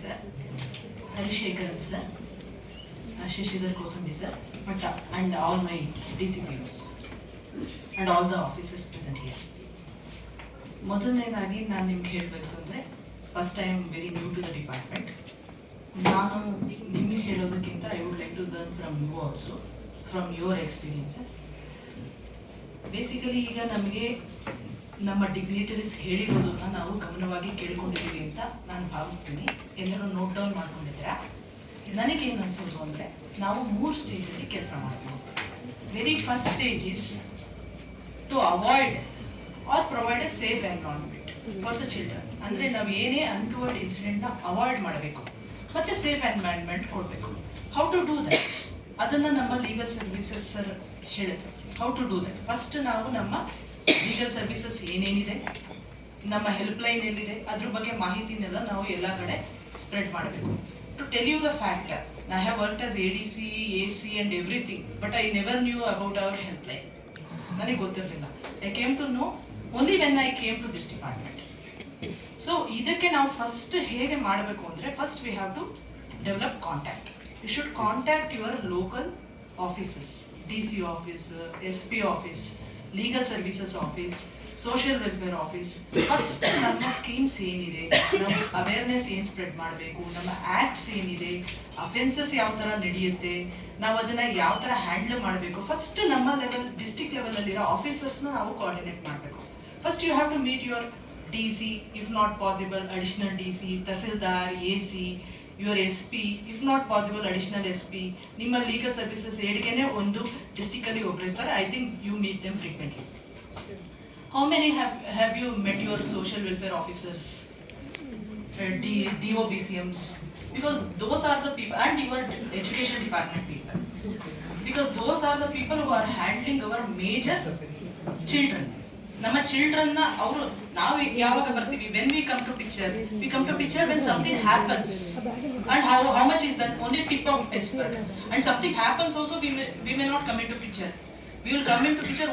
sir, Harishekaran sir, Shashidhar Kosumbi sir, and all my DCPOs and all the officers present here. ಮೊದಲನೇದಾಗಿ ನಾನು ನಿಮ್ಗೆ ಹೇಳಬಯಸೋದ್ರೆ first I am very new to the department. ನಾನು ನಿಮಗೆ ಹೇಳೋದಕ್ಕಿಂತ I would like to learn from you also, from your experiences. Basically ಈಗ ನಮಗೆ ನಮ್ಮ ಡಿಗ್ನಿಟರೀಸ್ ಹೇಳಿರೋದನ್ನ ನಾವು ಗಮನವಾಗಿ ಕೇಳ್ಕೊಂಡಿದ್ದೀವಿ ಅಂತ ನಾನು ಭಾವಿಸ್ತೀನಿ. ಎಲ್ಲರೂ ನೋಟ್ ಡೌನ್ ಮಾಡ್ಕೊಂಡಿದ್ದೀರಾ? ನನಗೇನು ಅನ್ಸೋದು ಅಂದರೆ ನಾವು 3 ಸ್ಟೇಜಲ್ಲಿ ಕೆಲಸ ಮಾಡ್ತೀವಿ. Very first stage is to avoid or provide a safe environment for the children. ಅಂದರೆ ನಾವು ಏನೇ ಅನ್ಟುವರ್ಡ್ ಇನ್ಸಿಡೆಂಟ್ನ ಅವಾಯ್ಡ್ ಮಾಡಬೇಕು ಮತ್ತು ಸೇಫ್ ಎನ್ವೈರನ್ಮೆಂಟ್ ಕೊಡಬೇಕು. ಹೌ ಟು ಡೂ ದಟ್ ಅದನ್ನು ನಮ್ಮ ಲೀಗಲ್ ಸರ್ವಿಸಸ್ ಸರ್ ಹೇಳಿದ್ರು. How to do that first ನಾವು ನಮ್ಮ ಲೀಗಲ್ ಸರ್ವಿಸಸ್ ಏನೇನಿದೆ, ನಮ್ಮ ಹೆಲ್ಪ್ಲೈನ್ ಎಲ್ಲಿದೆ, ಅದ್ರ ಬಗ್ಗೆ ಮಾಹಿತಿನೆಲ್ಲ ನಾವು ಎಲ್ಲ ಕಡೆ ಸ್ಪ್ರೆಡ್ ಮಾಡಬೇಕು. To tell you the fact, I have worked as ADC, AC and everything, but I never knew about our helpline. ನನಗೆ ಗೊತ್ತಿರಲಿಲ್ಲ. I came to know only when I came to this department. So ಇದಕ್ಕೆ ನಾವು first ಹೇಗೆ ಮಾಡಬೇಕು ಅಂದರೆ first we have to develop contact. You should contact your local offices, DC office, SP office, legal services office, social welfare office. First ನಮ್ಮ schemes ಏನಿದೆ, ನಮ್ಮ awareness ಏನು spread ಮಾಡಬೇಕು, ನಮ್ಮ ಆ್ಯಕ್ಟ್ಸ್ ಏನಿದೆ, ಅಫೆನ್ಸಸ್ ಯಾವ ಥರ ನಡೆಯುತ್ತೆ, ನಾವು ಅದನ್ನು ಯಾವ ಥರ ಹ್ಯಾಂಡಲ್ ಮಾಡಬೇಕು, ಫಸ್ಟ್ ನಮ್ಮ ಲೆವೆಲ್ ಡಿಸ್ಟ್ರಿಕ್ಟ್ ಲೆವೆಲಲ್ಲಿರೋ ಆಫೀಸರ್ಸ್ನ ನಾವು ಕೋಆರ್ಡಿನೇಟ್ ಮಾಡಬೇಕು. First you have to meet your DC, if not possible additional DC, Tahsildar, AC, your SP, if not possible additional SP. ನಿಮ್ಮ ಲೀಗಲ್ ಸರ್ವಿಸಸ್ ಏಡ್ಗೆನೆ ಒಂದು ಡಿಸ್ಟಿಕಲ್ಲಿ ಒಬ್ರು ಇರ್ತಾರೆ. I think you meet them frequently. How many have you met your social welfare officers, DOBCMs? Because those are the people, and your education department people, because those are the people who are handling our major children. ನಮ್ಮ ಚಿಲ್ಡ್ರನ್ನ ಅವರು ನಾವು ಯಾವಾಗ ಬರ್ತೀವಿ, when we come to picture when something happens. And how much is that? Only tip of iceberg. And something happens also we may not come into picture. We will come into picture